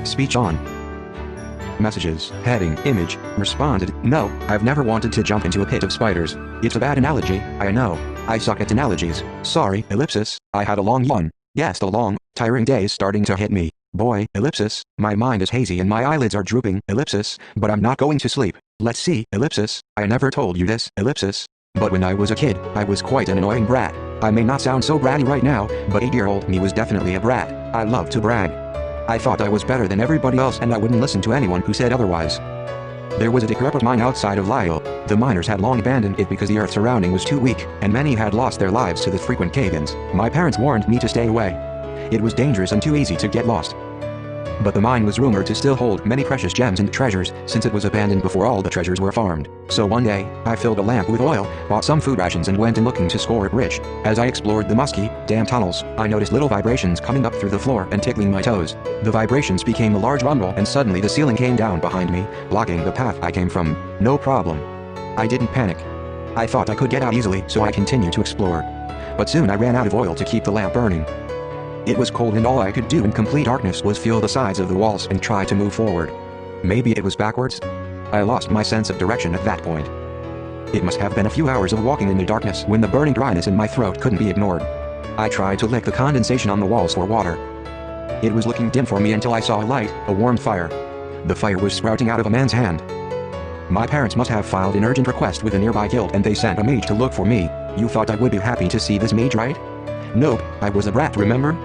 Speech on. Messages, heading, image, responded, no, I've never wanted to jump into a pit of spiders. It's a bad analogy, I know. I suck at analogies. Sorry, ellipsis, I had a long yawn. Yes, the long, tiring day is starting to hit me. Boy, ellipsis, my mind is hazy and my eyelids are drooping, ellipsis, but I'm not going to sleep. Let's see, ellipsis, I never told you this, ellipsis. But when I was a kid, I was quite an annoying brat. I may not sound so bratty right now, but 8-year-old me was definitely a brat. I love to brag. I thought I was better than everybody else and I wouldn't listen to anyone who said otherwise. There was a decrepit mine outside of Lyle. The miners had long abandoned it because the earth surrounding was too weak, and many had lost their lives to the frequent cave-ins. My parents warned me to stay away. It was dangerous and too easy to get lost. But the mine was rumored to still hold many precious gems and treasures, since it was abandoned before all the treasures were farmed. So one day, I filled a lamp with oil, bought some food rations and went in looking to score it rich. As I explored the musky, damp tunnels, I noticed little vibrations coming up through the floor and tickling my toes. The vibrations became a large rumble and suddenly the ceiling came down behind me, blocking the path I came from. No problem. I didn't panic. I thought I could get out easily, so I continued to explore. But soon I ran out of oil to keep the lamp burning. It was cold and all I could do in complete darkness was feel the sides of the walls and try to move forward. Maybe it was backwards? I lost my sense of direction at that point. It must have been a few hours of walking in the darkness when the burning dryness in my throat couldn't be ignored. I tried to lick the condensation on the walls for water. It was looking dim for me until I saw a light, a warm fire. The fire was sprouting out of a man's hand. My parents must have filed an urgent request with a nearby guild and they sent a mage to look for me. You thought I would be happy to see this mage, right? Nope, I was a brat, remember?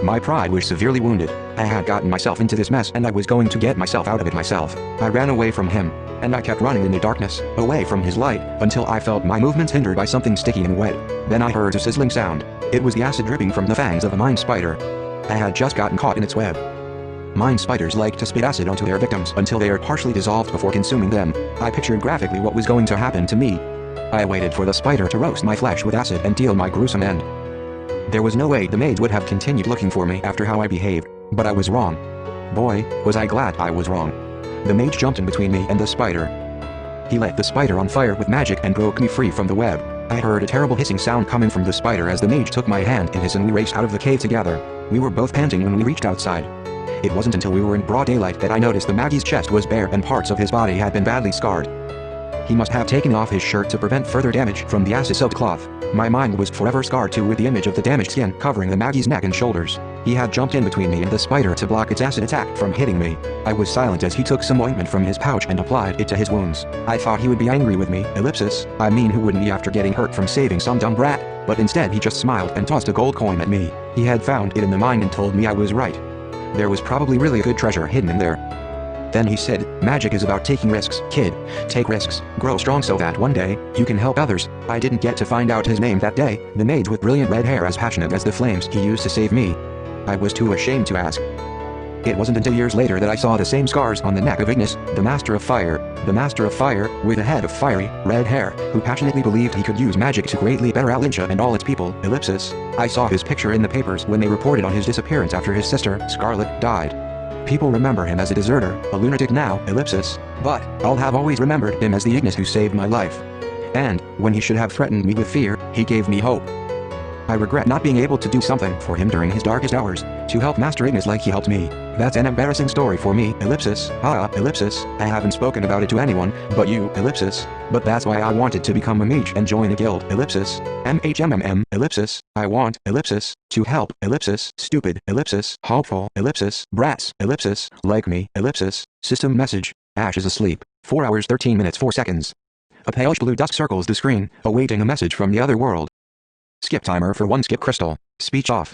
My pride was severely wounded. I had gotten myself into this mess and I was going to get myself out of it myself. I ran away from him, and I kept running in the darkness, away from his light, until I felt my movements hindered by something sticky and wet. Then I heard a sizzling sound. It was the acid dripping from the fangs of a mine spider. I had just gotten caught in its web. Mine spiders like to spit acid onto their victims until they are partially dissolved before consuming them. I pictured graphically what was going to happen to me. I waited for the spider to roast my flesh with acid and deal my gruesome end. There was no way the mage would have continued looking for me after how I behaved, but I was wrong. Boy, was I glad I was wrong. The mage jumped in between me and the spider. He lit the spider on fire with magic and broke me free from the web. I heard a terrible hissing sound coming from the spider as the mage took my hand in his and we raced out of the cave together. We were both panting when we reached outside. It wasn't until we were in broad daylight that I noticed the Maggie's chest was bare and parts of his body had been badly scarred. He must have taken off his shirt to prevent further damage from the acid-soaked cloth. My mind was forever scarred too with the image of the damaged skin covering the Maggie's neck and shoulders. He had jumped in between me and the spider to block its acid attack from hitting me. I was silent as he took some ointment from his pouch and applied it to his wounds. I thought he would be angry with me, ellipsis, I mean who wouldn't be after getting hurt from saving some dumb brat, but instead he just smiled and tossed a gold coin at me. He had found it in the mine and told me I was right. There was probably really good treasure hidden in there. Then he said, magic is about taking risks, kid. Take risks, grow strong so that one day, you can help others. I didn't get to find out his name that day, the mage with brilliant red hair as passionate as the flames he used to save me. I was too ashamed to ask. It wasn't until years later that I saw the same scars on the neck of Ignis, the Master of Fire. The Master of Fire, with a head of fiery, red hair, who passionately believed he could use magic to greatly better Alyncia and all its people, ellipsis. I saw his picture in the papers when they reported on his disappearance after his sister, Scarlet, died. People remember him as a deserter, a lunatic now, ellipsis, but I'll have always remembered him as the Ignis who saved my life. And, when he should have threatened me with fear, he gave me hope. I regret not being able to do something for him during his darkest hours, to help Master Ignis like he helped me. That's an embarrassing story for me, ellipsis, ellipsis, I haven't spoken about it to anyone, but you, ellipsis, but that's why I wanted to become a mage and join a guild, ellipsis, ellipsis, I want, ellipsis, to help, ellipsis, stupid, ellipsis, hopeful, ellipsis, brats, ellipsis, like me, ellipsis, system message, Ash is asleep, 4 hours 13 minutes 4 seconds. A palish blue dust circles the screen, awaiting a message from the other world. Skip timer for 1 skip crystal, speech off.